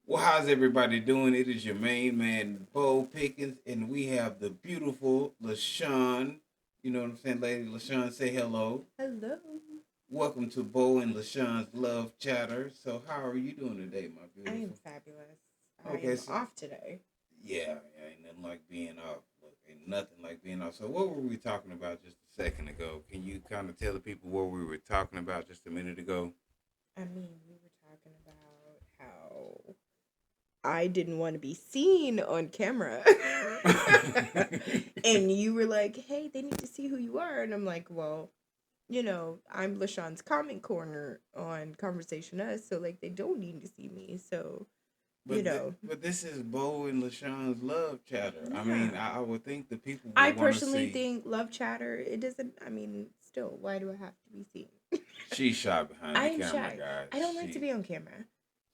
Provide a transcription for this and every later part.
Well, how's everybody doing? It is your main man, Bo Pickens, and we have the beautiful LaShawn. You know what I'm saying, Lady LaShawn? Say hello. Hello. Welcome to Bo and LaShawn's Love Chatter. So, how are you doing today, my I am beautiful? fabulous. I Okay, am so off today. yeah, ain't nothing like being off. Look, ain't nothing like being off. So, what were we talking about just a second ago? Can you kind of tell the people what we were talking about just a minute ago? I mean, we were talking about how I didn't want to be seen on camera. And you were like, hey, they need to see who you are. And I'm like, well, I'm LaShawn's comment corner on Conversation Us. So, like, they don't need to see me. So, you know, But this is Bo and LaShawn's Love Chatter. I mean, yeah. I would think the people I would want to personally see. think Love Chatter, it doesn't, I mean, still, why do I have to be seen? She's shy behind I the am camera, shy. guys. I don't like to She be on camera, she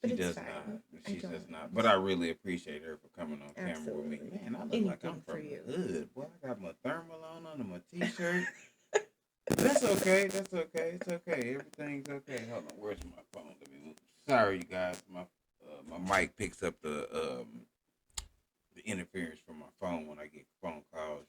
but it's does not. fine. I She does don't. not. But I really appreciate her for coming on camera with me. Absolutely. Man, I look like I'm Anything for from you. the hood. Boy, I got my thermal on under my t-shirt. That's okay. That's okay. It's okay. Everything's okay. Hold on. Where's my phone? Let me move. Sorry, you guys. My mic picks up the interference from my phone when I get phone calls.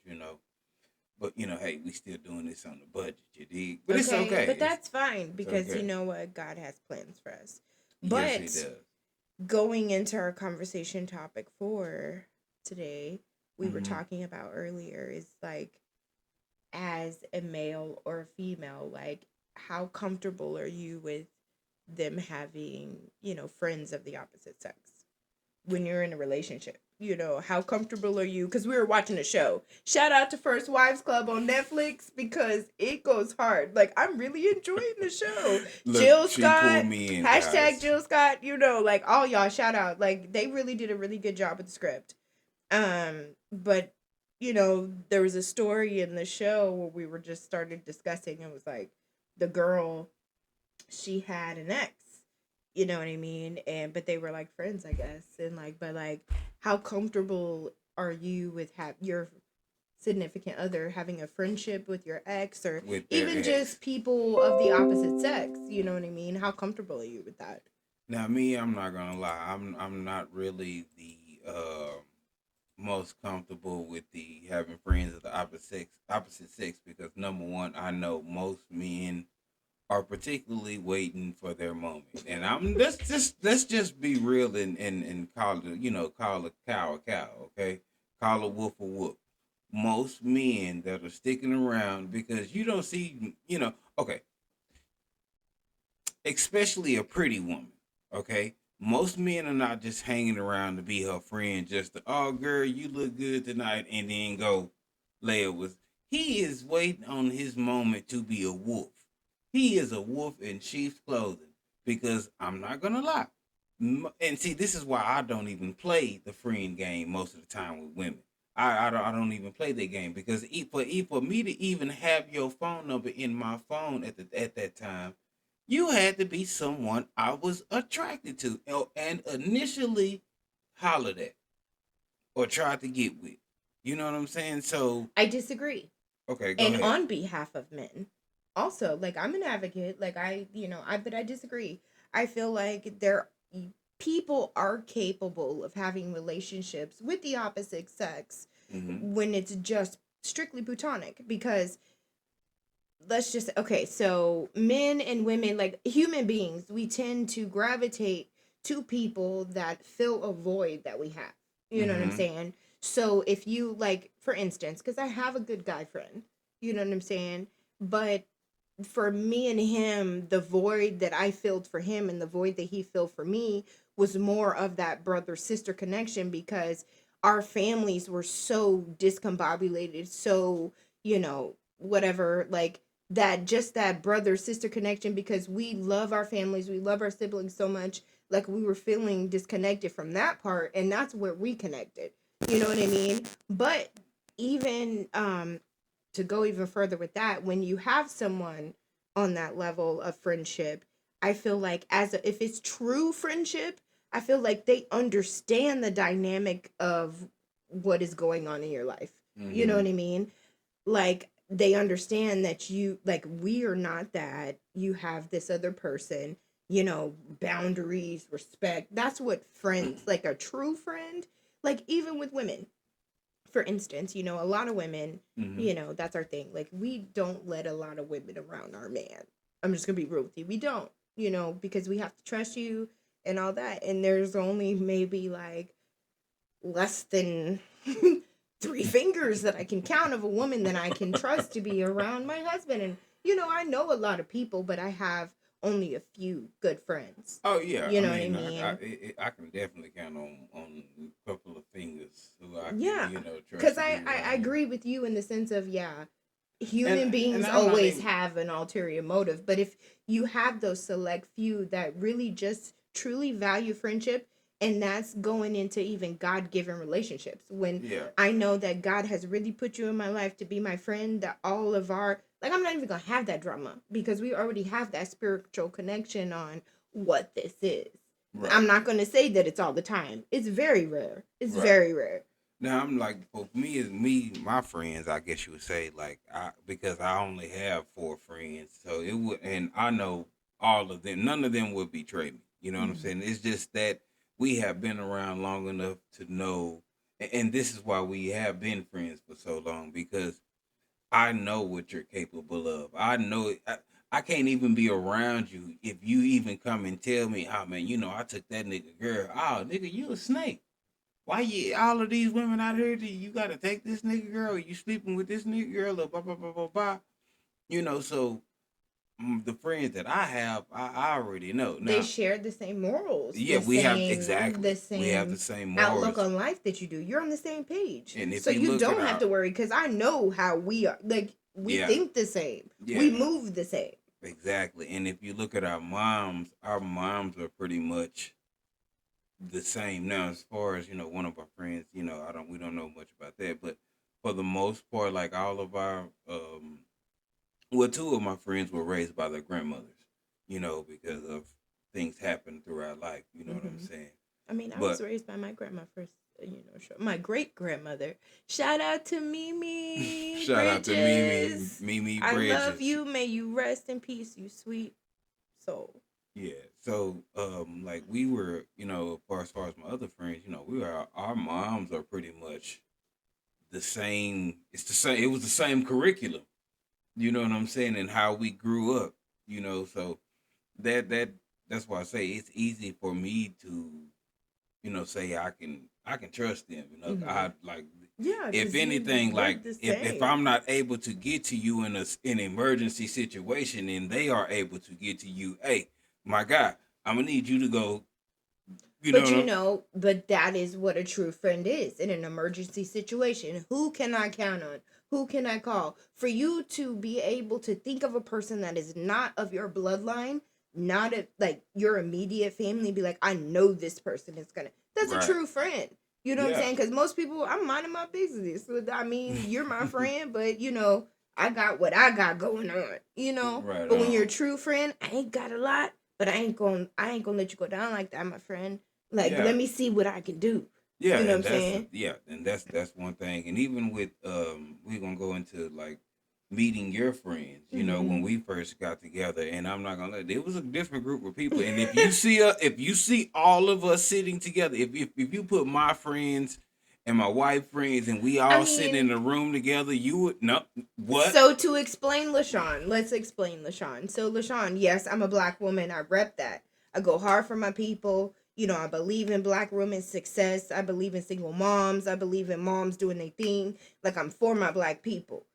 But hey, we still doing this on the budget, you dig? But it's Okay, okay. but that's fine It's because you okay. know what? God has plans for us. Yes, he But does. going into our conversation topic for today, we were Mm-hmm. talking about earlier is like, as a male or a female, like, how comfortable are you with them having, friends of the opposite sex when you're in a relationship? How comfortable are you? Because we were watching a show. Shout out to First Wives Club on Netflix because it goes hard. Like, I'm really enjoying the show. Look, Jill she pulled Scott, me in, hashtag guys. Jill Scott, like, all y'all, shout out. Like, they really did a really good job with the script. But there was a story in the show where we were just started discussing. It was like the girl, she had an ex, you know what I mean? And but they were like friends, I guess. And like, but like, how comfortable are you with your significant other having a friendship with your ex, or With their even ex. just people of the opposite sex? You know what I mean? How comfortable are you with that? Now, me, I'm not gonna lie. I'm not really the most comfortable with the having friends of the opposite sex because number one, I know most men are particularly waiting for their moment, and I'm let's just be real and call it call a cow a cow, okay? Call a wolf a wolf. Most men that are sticking around because you don't see okay, especially a pretty woman. Okay, most men are not just hanging around to be her friend, just to, oh girl, you look good tonight, and then go lay it with. He is waiting on his moment to be a wolf. He is a wolf in sheep's clothing because I'm not gonna lie. And see, this is why I don't even play the friend game most of the time with women. I don't even play that game because for me to even have your phone number in my phone at that time, you had to be someone I was attracted to and initially hollered at or tried to get with. You know what I'm saying? So, I disagree. okay, go And ahead. on behalf of men, also, like, I'm an advocate. Like, but I disagree. I feel like people are capable of having relationships with the opposite sex Mm-hmm. when it's just strictly platonic. Because let's just, okay, so men and women, like human beings, we tend to gravitate to people that fill a void that we have. You know what I'm Mm-hmm. saying? So if you, like, for instance, because I have a good guy friend, you know what I'm saying? But for me and him, the void that I filled for him and the void that he filled for me was more of that brother sister connection, because our families were so discombobulated, so, whatever, like, that, just that brother sister connection, because we love our families, we love our siblings so much. Like, we were feeling disconnected from that part, and that's where we connected. You know what I mean? But even to go even further with that, when you have someone on that level of friendship, I feel like, if it's true friendship, I feel like they understand the dynamic of what is going on in your life. You know Mm-hmm. what I mean? Like, they understand that, you, like, we are not that, you have this other person, boundaries, respect. That's what friends, like a true friend, like even with women. For instance, a lot of women, Mm-hmm. that's our thing. Like we don't let a lot of women around our man. I'm just gonna be real with you. We don't, because we have to trust you and all that. And there's only maybe like less than three fingers that I can count of a woman that I can trust to be around my husband. And I know a lot of people, but I have only a few good friends. Oh yeah, You I know what I mean, mean? I can definitely count on a couple of fingers who I can Yeah, trust because to be I around me. agree with you in the sense of, yeah, And human and beings I'm not always even have an ulterior motive, but if you have those select few that really just truly value friendship, and that's going into even God-given relationships, when yeah. I know that God has really put you in my life to be my friend, that all of our, like, I'm not even gonna have that drama because we already have that spiritual connection on what this is. Right. I'm not gonna say that it's all the time. It's very rare. It's Right. very rare. Now I'm like, for me is me, my friends. I guess you would say, like, because I only have four friends, so it would, and I know all of them. None of them would betray me. You know what I'm Mhm. saying? It's just that we have been around long enough to know, and this is why we have been friends for so long, because I know what you're capable of. I know it. I can't even be around you if you even come and tell me, oh man, I took that nigga girl. Oh nigga, you a snake. Why you all of these women out here? You got to take this nigga girl? Or you sleeping with this nigga girl? Or blah blah blah blah blah. So the friends that I have, I already know They now. share the same morals, Yeah, the we have same the exactly. We have the same same outlook morals, on life that you do. You're on the same page. and if So you you look at don't have our, to worry cuz I know how we are. Like we yeah, think the same. yeah, We move the same. exactly. And if you look at our moms are pretty much the same. Now, as far as one of our friends, we don't know much about that, but for the most part, like all of our well, two of my friends were raised by their grandmothers, because of things happen throughout life. You know what I'm Mhm. saying? I mean, I was But raised by my grandma first, my great grandmother. Shout out to Mimi shout out to Bridges. Mimi I love Bridges. you. May you rest in peace, you sweet soul. Yeah. So, like we were, as far as my other friends, we are our moms are pretty much the same. It's the same. It was the same curriculum. You know what I'm saying? And how we grew up. So that's why I say it's easy for me to say I can trust them. Hmm. I like Yeah, if because you anything, live like the if same. I'm not able to get to you in an emergency situation, and they are able to get to you, hey, my guy, I'm gonna need you to go. You know But what I'm? but that is what a true friend is in an emergency situation. Who can I count on? Who can I call? For you to be able to think of a person that is not of your bloodline, not like your immediate family, be like, I know this person is gonna. That's a Right. true friend. You know what I'm Yeah. saying? Because most people, I'm minding my business. So, I mean, you're my friend, but I got what I got going on. Right But when you're on. a true friend, I ain't got a lot, but I ain't gonna let you go down like that, my friend. Like, Yeah. let me see what I can do. Yeah, You know what I'm and saying? that's one thing. And even with we're gonna go into like meeting your friends, when Mm-hmm. we first got together, and I'm not gonna let it was a different group of people. And if you see all of us sitting together, if you put my friends and my wife friends and we I all sitting in mean, a room together, you would no what? so to explain LaShawn, let's explain LaShawn. So LaShawn, yes, I'm a black woman. I rep that. I go hard for my people. I believe in black women's success. I believe in single moms. I believe in moms doing their thing. Like I'm for my black people.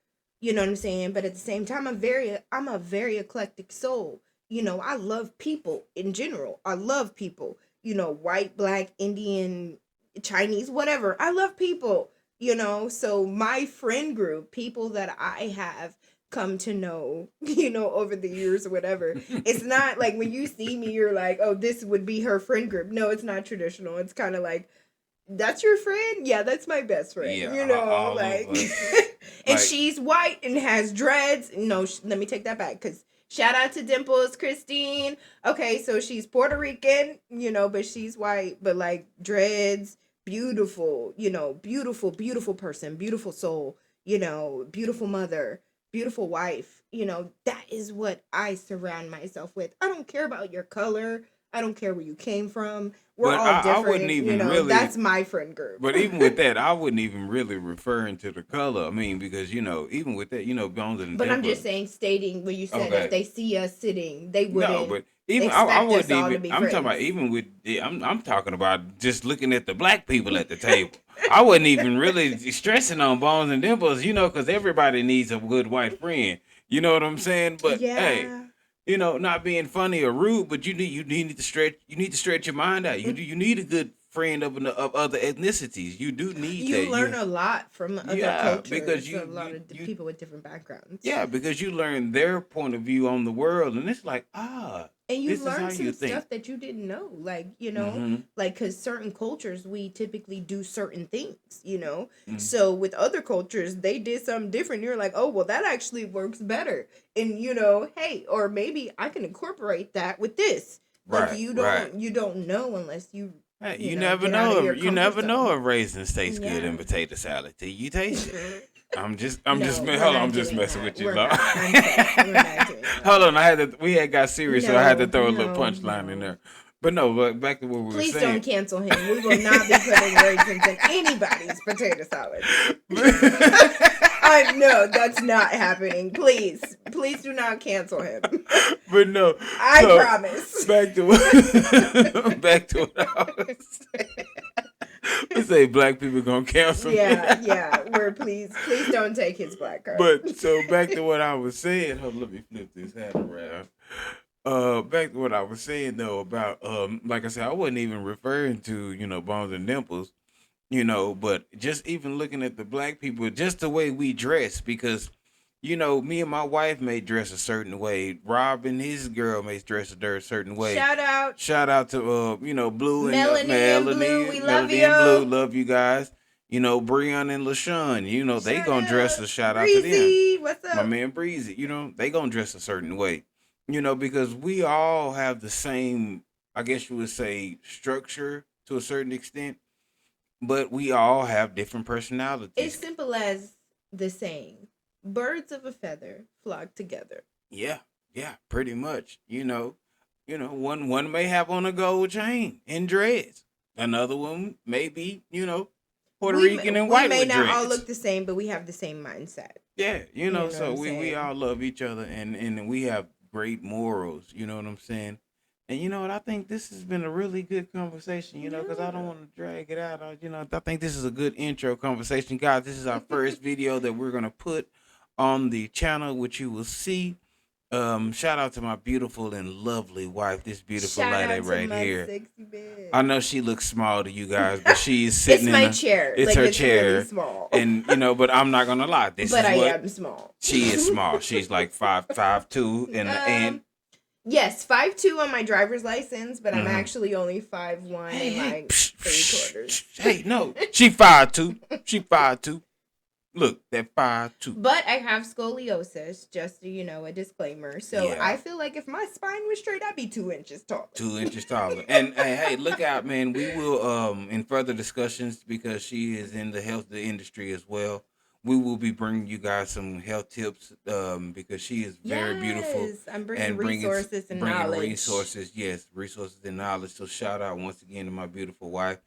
You know what I'm saying? But at the same time, I'm a very eclectic soul. I love people in general. I love people. White, black, Indian, Chinese, whatever. I love people. So my friend group, people that I have come to know, over the years or whatever, it's not like when you see me, you're like, oh, this would be her friend group. No, it's not traditional. It's kind of like, that's your friend? Yeah, that's my best friend, Yeah, all of like, us and like she's white and has dreads. No, let me take that back because shout out to Dimples, Christine. Okay, so she's Puerto Rican, but she's white, but like dreads, beautiful, beautiful, beautiful person, beautiful soul, beautiful mother. beautiful wife, that is what I surround myself with. I don't care about your color. I don't care where you came from. We're But all I wouldn't different, even really. that's my friend group. But even with that, I wouldn't even really refer into the color. I mean, because even with that, Bones and But I'm just Dimples. saying, stating what you said, if Okay, they see us sitting, they no, wouldn't but even I expect us wouldn't all to even. be I'm talking about friends. even with. I'm talking about just looking at the black people at the table. I wasn't even really stressing on Bones and Dimples, because everybody needs a good white friend. You know what I'm saying? But hey, Yeah. not being funny or rude, but you need to stretch your mind out. You need a good friend of other ethnicities. You do need You that. learn a lot from other Yeah, because cultures, a lot of people with different backgrounds. yeah, because you learn their point of view on the world, and it's like, And you this is how learn you some think. stuff that you didn't know. Like, Mm-hmm. because certain cultures, we typically do certain things. Mm-hmm. So with other cultures, they did something different. You're like, oh, well, that actually works better. And, hey, or maybe I can incorporate that with this. Like, Right, right. you don't know unless you, Hey, get out of your you comfort never know zone. if raisins taste good Yeah. in potato salad till you taste it. No, we're Hold on, not I'm just doing messing that. with you, We're Lord. not. I'm sorry. We're not doing Hold that. on, we had got serious, so I had to No, throw a little no, punchline in no. there. But no, but back to what we were Please saying. don't cancel him. We will not be putting raisins in anybody's potato salad. No, that's not happening. Please do not cancel him. But no, I so promise. back to back to what I was saying. Let's say black people gonna cancel me. Yeah. Please don't take his black card. But so back to what I was saying. Hold on, let me flip this hat around. Back to what I was saying though about like I said, I wasn't even referring to Bones and Dimples, but just even looking at the black people, just the way we dress, because me and my wife may dress a certain way. Rob and his girl may dress a certain way. Shout out. Shout out to Blue and Melanie and Blue, we love Melody and Blue, you. love you guys. Breon and Leshaun, they Shout gonna dress out. a shout out to them. Breezy, what's My up? man Breezy, they gonna dress a certain way. Because we all have the same, I guess you would say, structure to a certain extent, but we all have different It's personalities. simple as the saying, birds of a feather flock together. Yeah, yeah, pretty much. One may have on a gold chain and dreads. Another one may be, Puerto Rican and We white may with not all dreads. look the same, but we have the same mindset. Yeah, You know what so I'm we saying? all love each other, and we have great morals. You know what I'm saying? And you know what? I think this has been a really good conversation. Because I don't Yeah. want to drag it out. I think this is a good intro conversation, guys. This is our first video that we're gonna put on the channel, which you will see. Shout out to my beautiful and lovely wife, this beautiful Shout lady out to right my here. sexy bitch. I know she looks small to you guys, but she is It's sitting in my a. chair. It's Like, her it's really chair, small. and but I'm not gonna lie. This But is I what am small. she is small. She's like 5'2", and Yes, 5'2" on my driver's license, but I'm mhm. actually only 5'1" Hey, in hey, my psh, psh, 3/4. psh, hey, no, she 5'2". She 5'2". Look, that 5'2". But I have scoliosis, just a disclaimer. So Yeah, I feel like if my spine was straight, I'd be 2 inches taller. 2 inches taller. And hey, look out, man. We will in further discussions, because she is in the health industry as well. We will be bringing you guys some health tips because she is very beautiful Yes, I'm bringing and resources and bringing knowledge. resources. Yes, resources and knowledge. So shout out once again to my beautiful wife,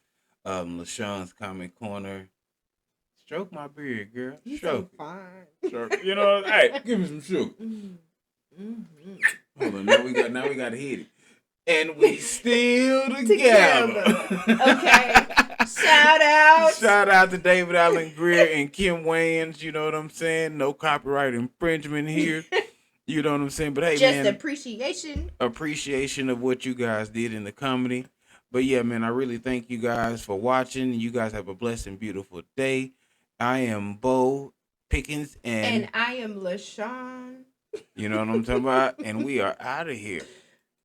Leshaun's Comment Corner. Stroke my beard, girl. He's so Stroke fine. it. Stroke it. Hey, give me some sugar. Mm-hmm. Hold on. Now we got to hit it. And we still Together. Okay. Shout out. Shout out to David Allen Greer and Kim Wayans. You know what I'm saying? No copyright infringement here. You know what I'm saying? But hey, Just man, appreciation of what you guys did in the comedy. But yeah, man, I really thank you guys for watching. You guys have a blessed and beautiful day. I am Bo Pickens, and and I am LaShawn. you know what I'm talking about? And we are out of here.